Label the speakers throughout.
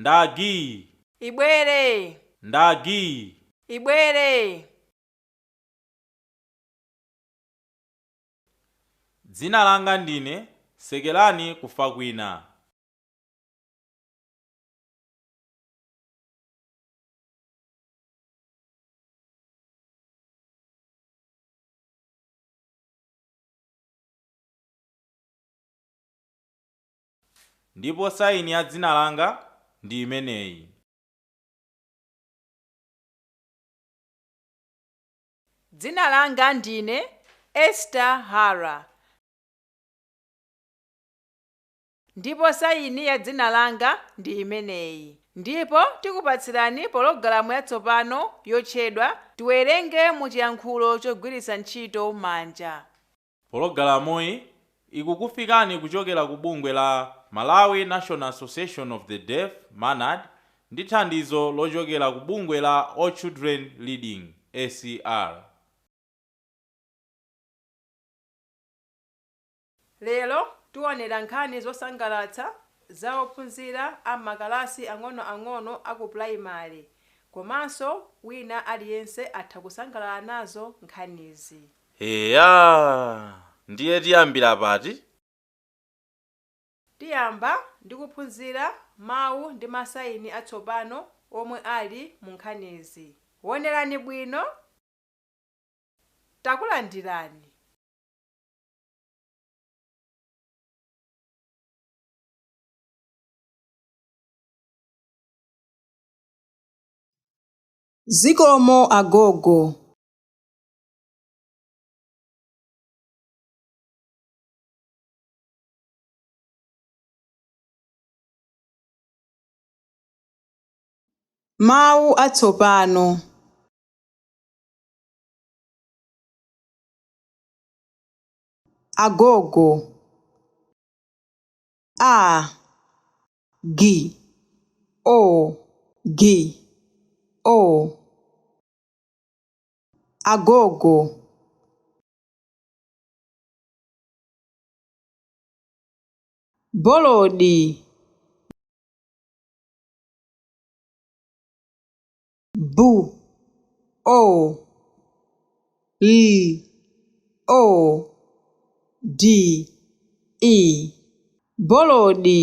Speaker 1: Ndagi.
Speaker 2: Ibwere.
Speaker 1: Ndagi.
Speaker 2: Ibwere.
Speaker 1: Dzina langa ndine sekelani kufa kwina. Ndipo saini ya dzina langa ndi imeneyi.
Speaker 2: Dzina langa ndine Esther Hara. Ndipo saini ya dzina langa ndi imeneyi. Ndipo tikupatsirani pologalamu yatsopano yotchedwa tiwerenge mu chiyankhulo chogwiritsa ntchito manja.
Speaker 1: Pologalamuyi ikukufikani kuchokera ku bungwe la Malawi National Association of the Deaf (MANAD) ndi thandizo lochokera ku bungwe la All Children Leading ACR.
Speaker 2: Lero tiwonera nkhani zosangalatsa za ophunzira a makalasi ang'onoang'ono aku purayimale, komanso wina aliyense atha kusangalala nazo nkhanizi.
Speaker 1: Eya, ndiye tiyambira pati?
Speaker 2: Tiyamba ndi kuphunzira mawu ndi masayini atsopano omwe ali mu nkhanizi. Wonerani bwino, takulandirani. Zikomo agogo. Mawu atsopano. Agogo. A, G, O, G, O. Agogo. Bolodi. Bu, O, L, O, D, E. Bolodi.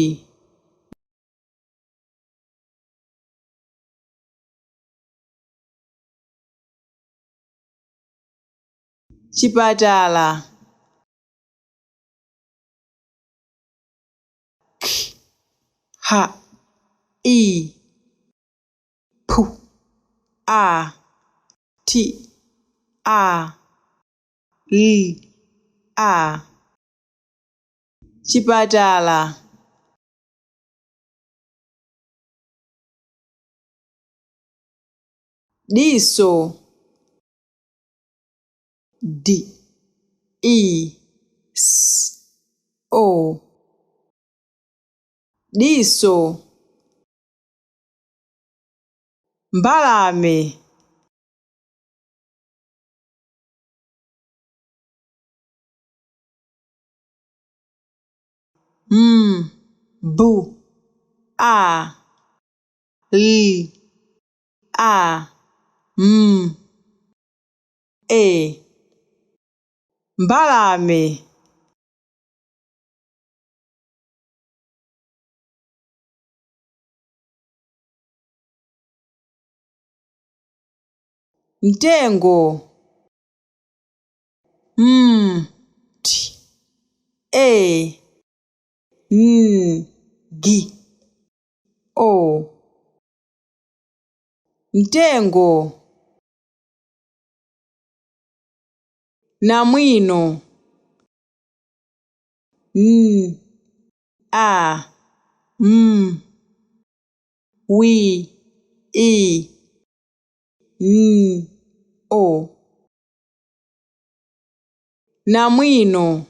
Speaker 2: Chipatala. K, H, I, P, A, T, A, L, A. Chipatala. Diso. D, E, S, O. Diso. Mbalame. M, B, A, L, A, M, E. Mbalame. Mtengo. M, T, E, N, G, O. Mtengo. Namwino. N, A, M, W, E, N, O. Namwino.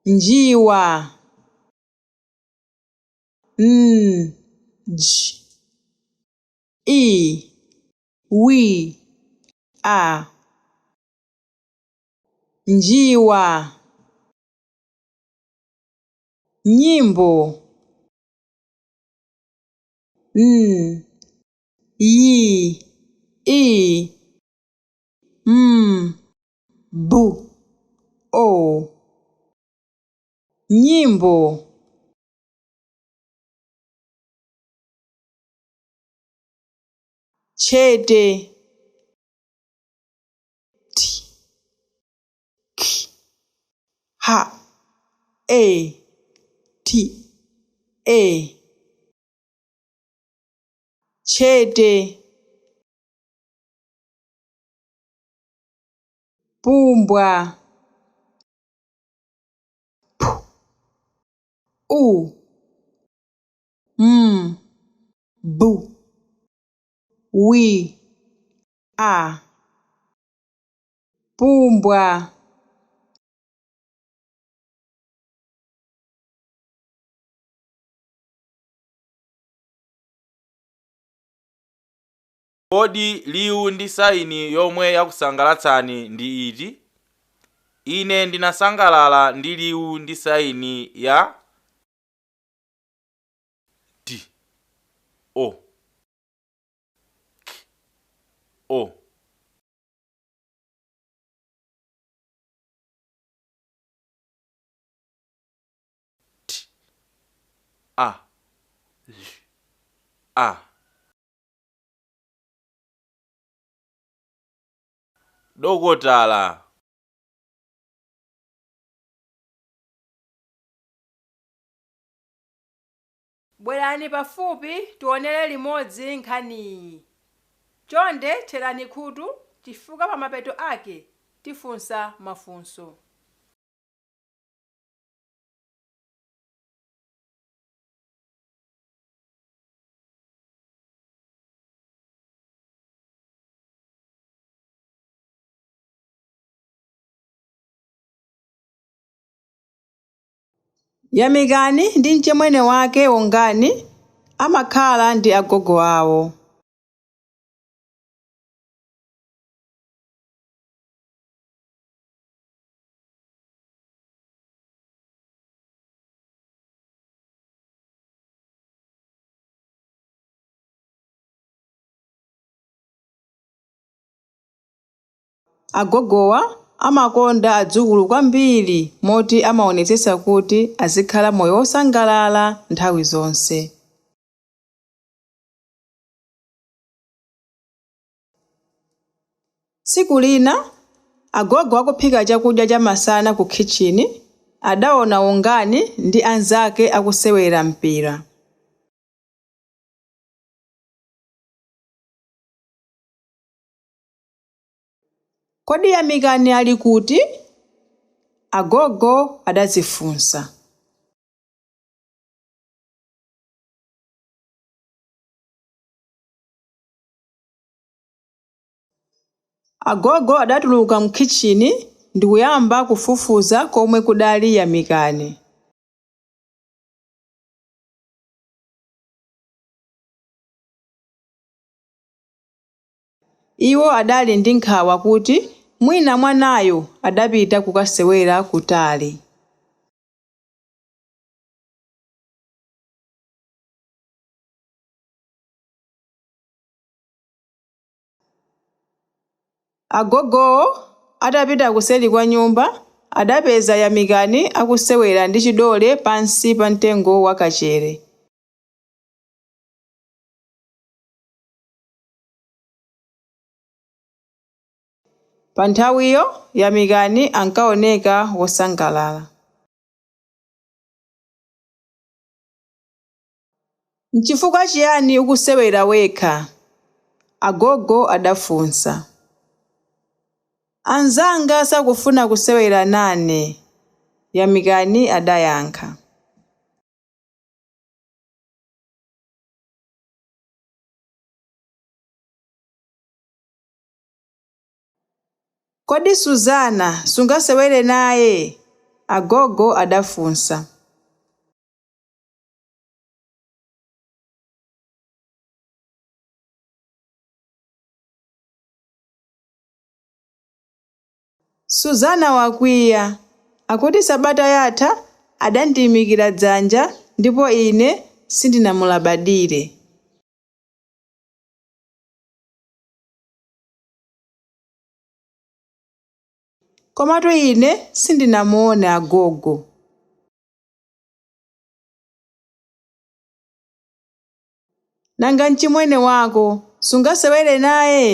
Speaker 2: Njiwa. N, J, E, W, A. Njiwa. nyimbo. N, yi, i, m, bu, o. Nyimbo. Chete. T, k, h, a, t, a. Chete. Pumbwa. P, u, m, bu, wi, a. Pumbwa.
Speaker 1: Kodi liwu ndi saini yomwe yakusangalatsani ndi iti? Ine ndinasangalala ndi liwu ndi saini ya D, O, K, O. T, A, L, A. Dokotala.
Speaker 2: Bwerani pafupi tionere limodzi nkhaniyi. Chonde tcherani khutu chifukwa pa mapeto ake tifunsa mafunso. Yamikani ndi mchemwene wake wongani amakhala ndi agogo awo. Agogowa amakonda adzukulu kwambiri moti amaonetsetsa kuti azikhala moyo wosangalala nthawi zonse. Tsiku lina agogo akuphika chakudya cha masana ku kitchen adaona wongani ndi anzake akusewera mpira. Kodi Yamikani ali kuti? Agogo adadzifunsa. Agogo adatuluka mu kitchen ndi kuyamba kufufuza komwe kudali Yamikani. Iwo adali ndi nkhawa kuti mwina mwanayo adapita kukasewera kutali. Agogo adapita kuseri kwa nyumba adapeza Yamikani akusewera ndi chidole pansi pa mtengo wa kachere. Pa nthawiyo Yamikani ankaoneka wosangalala. N'chifukwa chiyani ukusewera wekha? Agogo adafunsa. Anzanga sakufuna kusewera nane, Yamikani adayankha. Kodi Suzana sungasewere naye? Agogo adafunsa. Suzana wakwiya, akuti sabata yatha adandiyimikira dzanja ndipo ine sindinamulabadire. Komatu ine sindinamuone agogo. Nanga mchimwene wako sungasewere naye?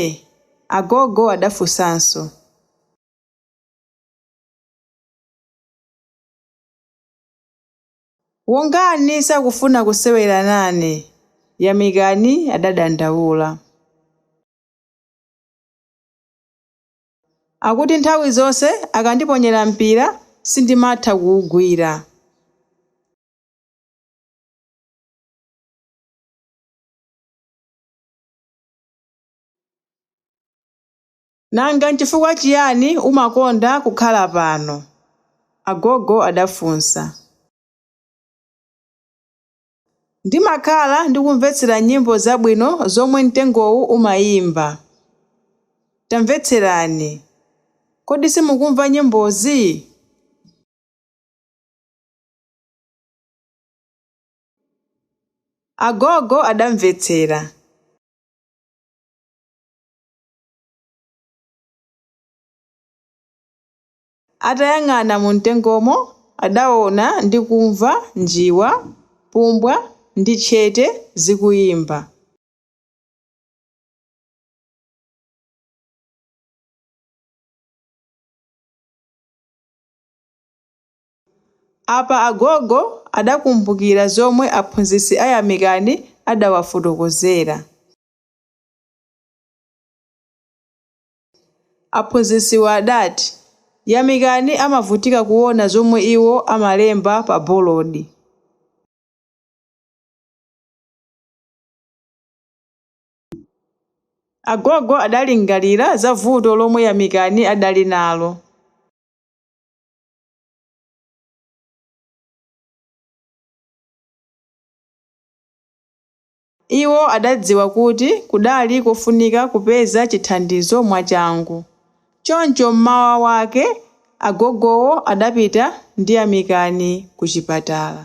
Speaker 2: Agogo adafunsanso. Wongani sakufuna kusewera nane? Yamikani adadandaula. Akuti nthawi zonse akandiponyera mpira sindimatha kuwugwira. Nanga n'chifukwa chiyani umakonda kukhala pano? Agogo adafunsa. Ndimakhala ndikumvetsera nyimbo zabwino zomwe mtengowu umayimba. Tamvetserani. Kodi simukumva nyimbozi? Agogo adamvetsera. Atayang'ana mu mtengomo adaona ndi kumva njiwa, pumbwa ndi tchete zikuyimba. Apa agogo adakumbukira zomwe aphunzitsi ayamikani adawafotokozera. Aphunzitsiwa adati, yamikani amavutika kuona zomwe iwo amalemba pa bolodi. Agogo adalingalira za vuto lomwe yamikani adali nalo. Iwo adadziwa kuti kudali kofunika kupeza chithandizo mwachangu. Choncho mmawa wake agogowo adapita ndi yamikani ku chipatala.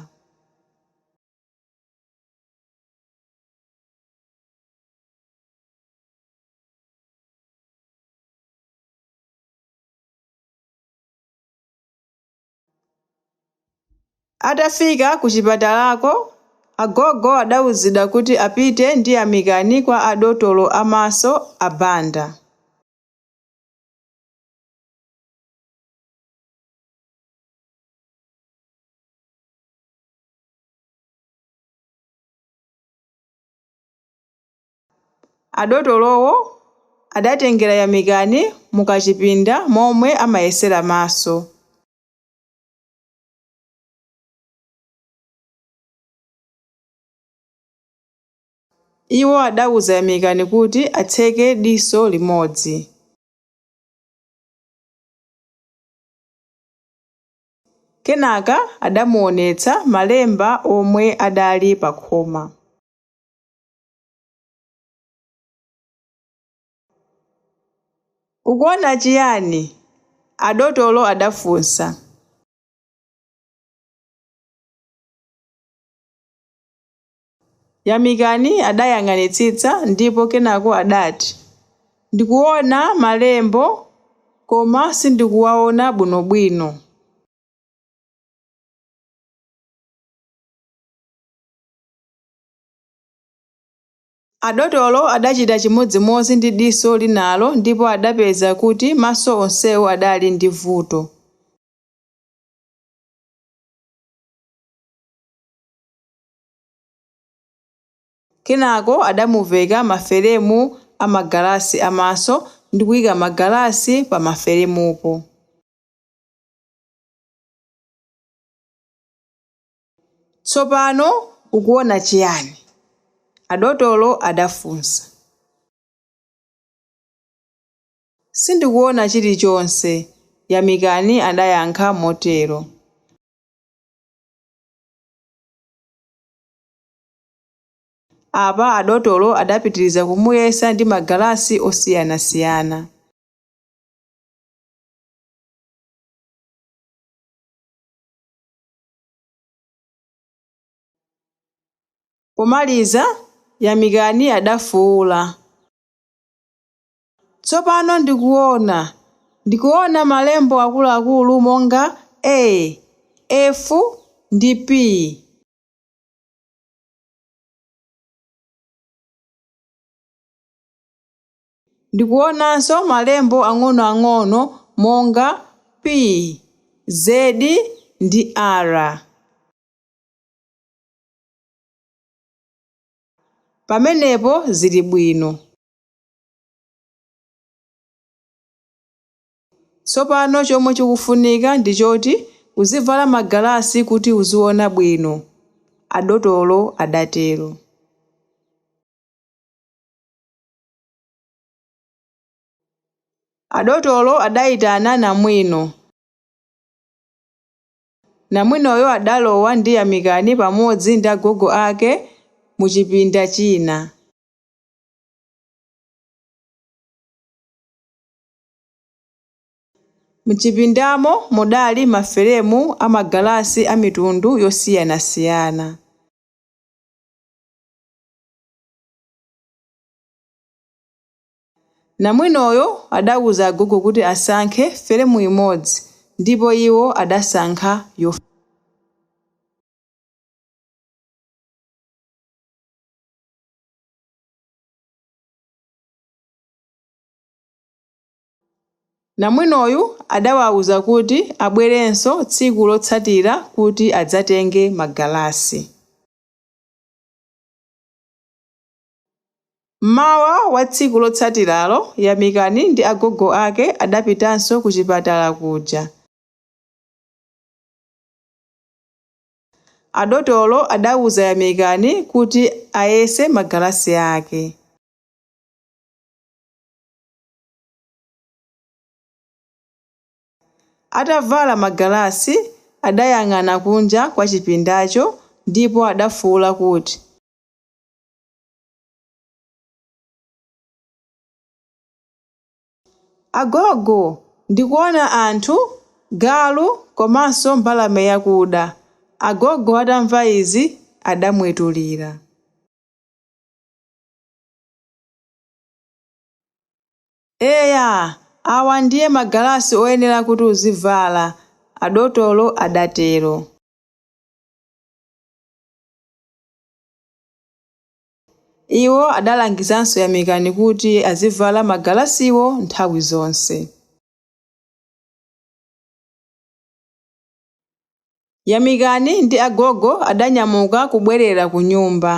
Speaker 2: Atafika ku chipatalako, agogo adawuzidwa kuti apite ndi yamikani kwa adotolo amaso a banda. Adotolowo adatengera yamikani mukachipinda momwe amayesera maso. Iwo adawuza yamikani kuti atseke diso limodzi. Kenaka adamuonetsa malemba omwe adali pa khoma. Ukuona chiyani? Adotolo adafunsa. Yamikani adayang'anitsitsa ndipo kenako adati, ndikuona malembo koma sindikuwaona bwinobwino. Adotolo adachita chimodzimodzi ndi diso linalo ndipo adapeza kuti maso onsewo adali ndi vuto. Kenako adamuveka maferemu a magalasi amaso ndi kuyika magalasi pa maferemupo. Tsopano ukuona chiyani? Adotolo adafunsa. Sindikuona chilichonse, yamikani adayankha motero. Apa adotolo adapitiriza kumuyesa ndi magalasi osiyanasiyana. Pomaliza Yamikani adafuwula, tsopano ndikuona malembo akuluakulu monga A, F ndi P. Ndikuonanso malembo ang'onoang'ono monga P, Z ndi R. Pamenepo zili bwino. Tsopano chomwe chikufunika ndi choti uzivala magalasi kuti uziona bwino, adotolo adatero. Adotolo adayitana namwino. Namwinoyo adalowa ndi Yamikani pamodzi ndi agogo ake muchipinda china. Mchipindamo mudali maferemu amagalasi amitundu yosiyanasiyana. Namwinoyo adawuza agogo kuti asankhe feremu imodzi ndipo iwo adasankha yofiira. Namwinoyu adawawuza kuti abwerenso tsiku lotsatira kuti adzatenge magalasi. Mmawa wa tsiku lotsatiralo Yamikani ndi agogo ake adapitanso ku chipatala kuja. Adotolo adawuza Yamikani kuti ayese magalasi ake. Atavala magalasi adayang'ana kunja kwa chipindacho ndipo adafuwula kuti, agogo, ndikuona anthu, galu komanso mbalame yakuda. Agogo atamva izi adamwetulira. Eya, awa ndiye magalasi oyenera kuti uzivala, adotolo adatero. Iwo adalangizanso Yamikani kuti azivala magalasiwo nthawi zonse. Yamikani ndi agogo adanyamuka kubwerera ku nyumba.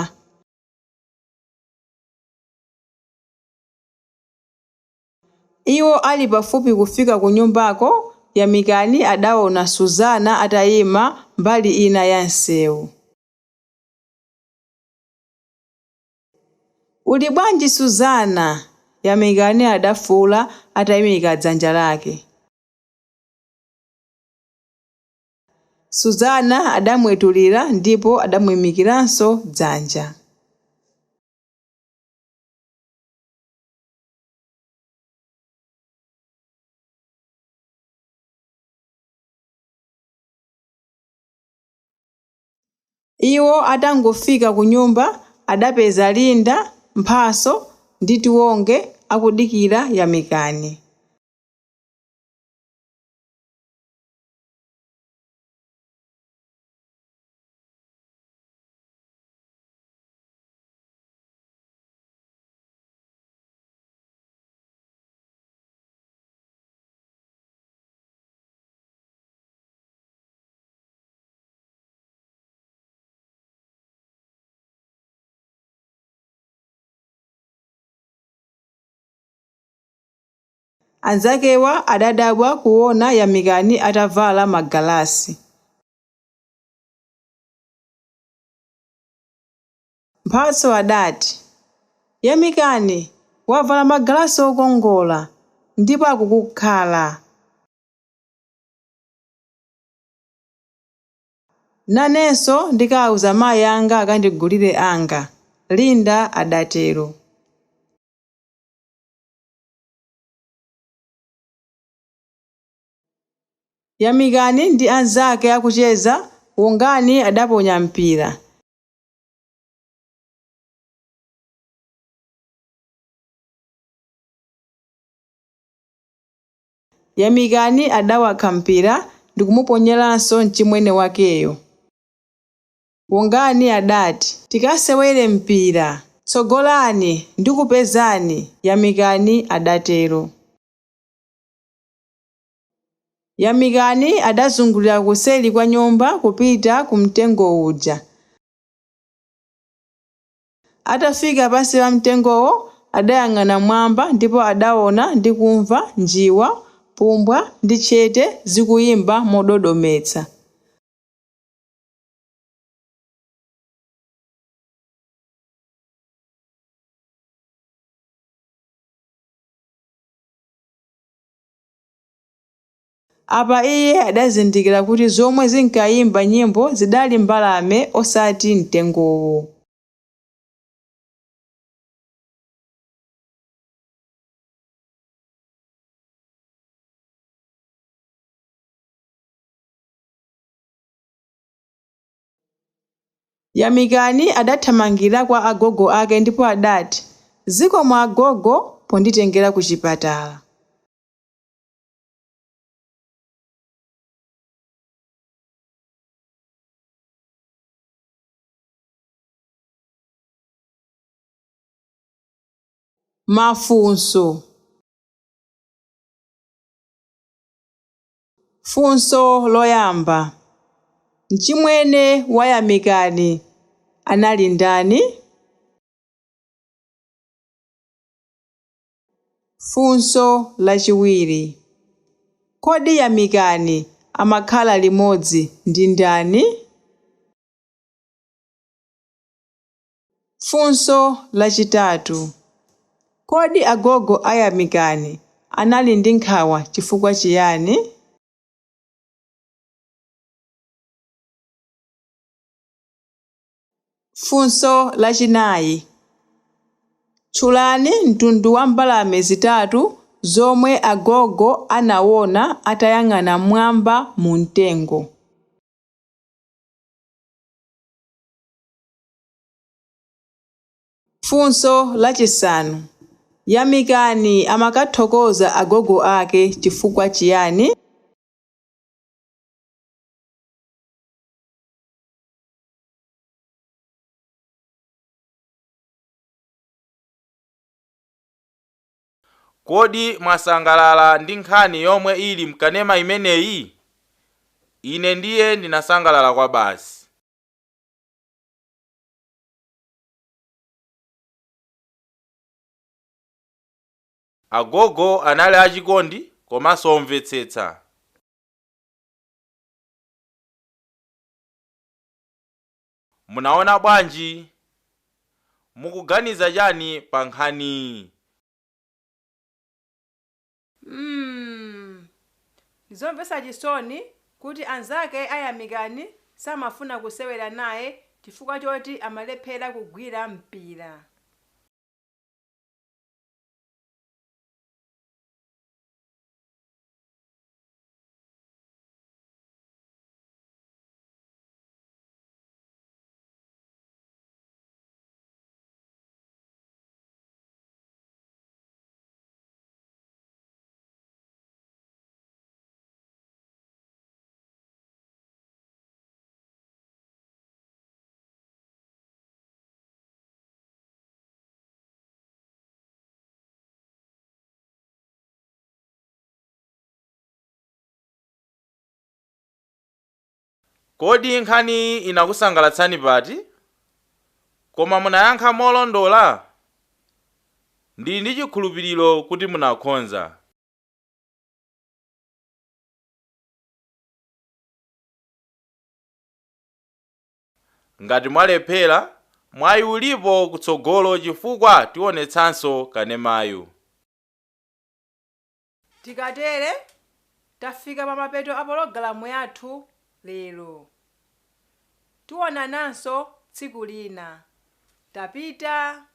Speaker 2: Iwo ali pafupi kufika ku nyumbako, Yamikani adaona Suzana atayima mbali ina ya msewu. Uli bwanji Suzana? Yamikani adafuwula atayimika dzanja lake. Suzana adamwetulira ndipo adamuyimikiranso dzanja. Iwo atangofika ku nyumba adapeza Linda, Mphaso ndi Tiwonge akudikira Yamikani. Anzakewa adadabwa kuona Yamikani atavala magalasi. Mphaso adati, Yamikani wavala magalasi okongola ndipo akukukhala. Nanenso ndikawuza mayi anga akandigulire anga, Linda adatero. Yamikani ndi anzake akucheza wongani adaponya mpira. Yamikani adawakha mpira ndi kumuponyeranso mchimwene wakeyo. Wongani adati, tikasewere mpira, tsogolani ndi kupezani. Yamikani adatero. Yamikani adazungulira kuseli kwa nyumba kupita ku mtengo uja. Atafika pansi pa mtengowo, adayang'ana mwamba ndipo adaona ndi kumva njiwa, pumbwa ndi chete zikuyimba mododometsa. Apa iye adazindikira kuti zomwe zinkayimba nyimbo zidali mbalame osati mtengowo. Yamikani adathamangira kwa agogo ake ndipo adati, zikomo agogo ponditengera ku chipatala. Mafunso. Funso loyamba. Mchimwene wa Yamikani anali ndani? Funso lachiwiri. Kodi Yamikani amakhala limodzi ndi ndani? Funso lachitatu. Kodi agogo a Yamikani anali ndi nkhawa chifukwa chiyani? Funso lachinayi. Tchulani mtundu wa mbalame zitatu zomwe agogo anawona atayang'ana mwamba mu mtengo. Funso lachisanu. Yamikani amakathokoza agogo ake chifukwa chiyani?
Speaker 1: Kodi mwasangalala ndi nkhani yomwe ili mkanema imeneyi? Ine ndiye ndinasangalala kwa basi. Agogo anali achikondi komanso omvetsetsa. Munaona bwanji? Mukuganiza chani pa nkhaniyi?
Speaker 2: Zomvetsa chisoni kuti anzake a Yamikani samafuna kusewera naye chifukwa choti amalephera kugwira mpira.
Speaker 1: Kodi nkhani inakusangalatsani pati? Koma munayankha molondola? Ndili ndi chikhulupiriro kuti munakhonza. Ngati mwalephera, mwayi ulipo kutsogolo chifukwa tionetsanso kanemayu.
Speaker 2: Tikatere tafika pa mapeto a pologalamu yathu lero. Tionananso tsiku lina. Tapita.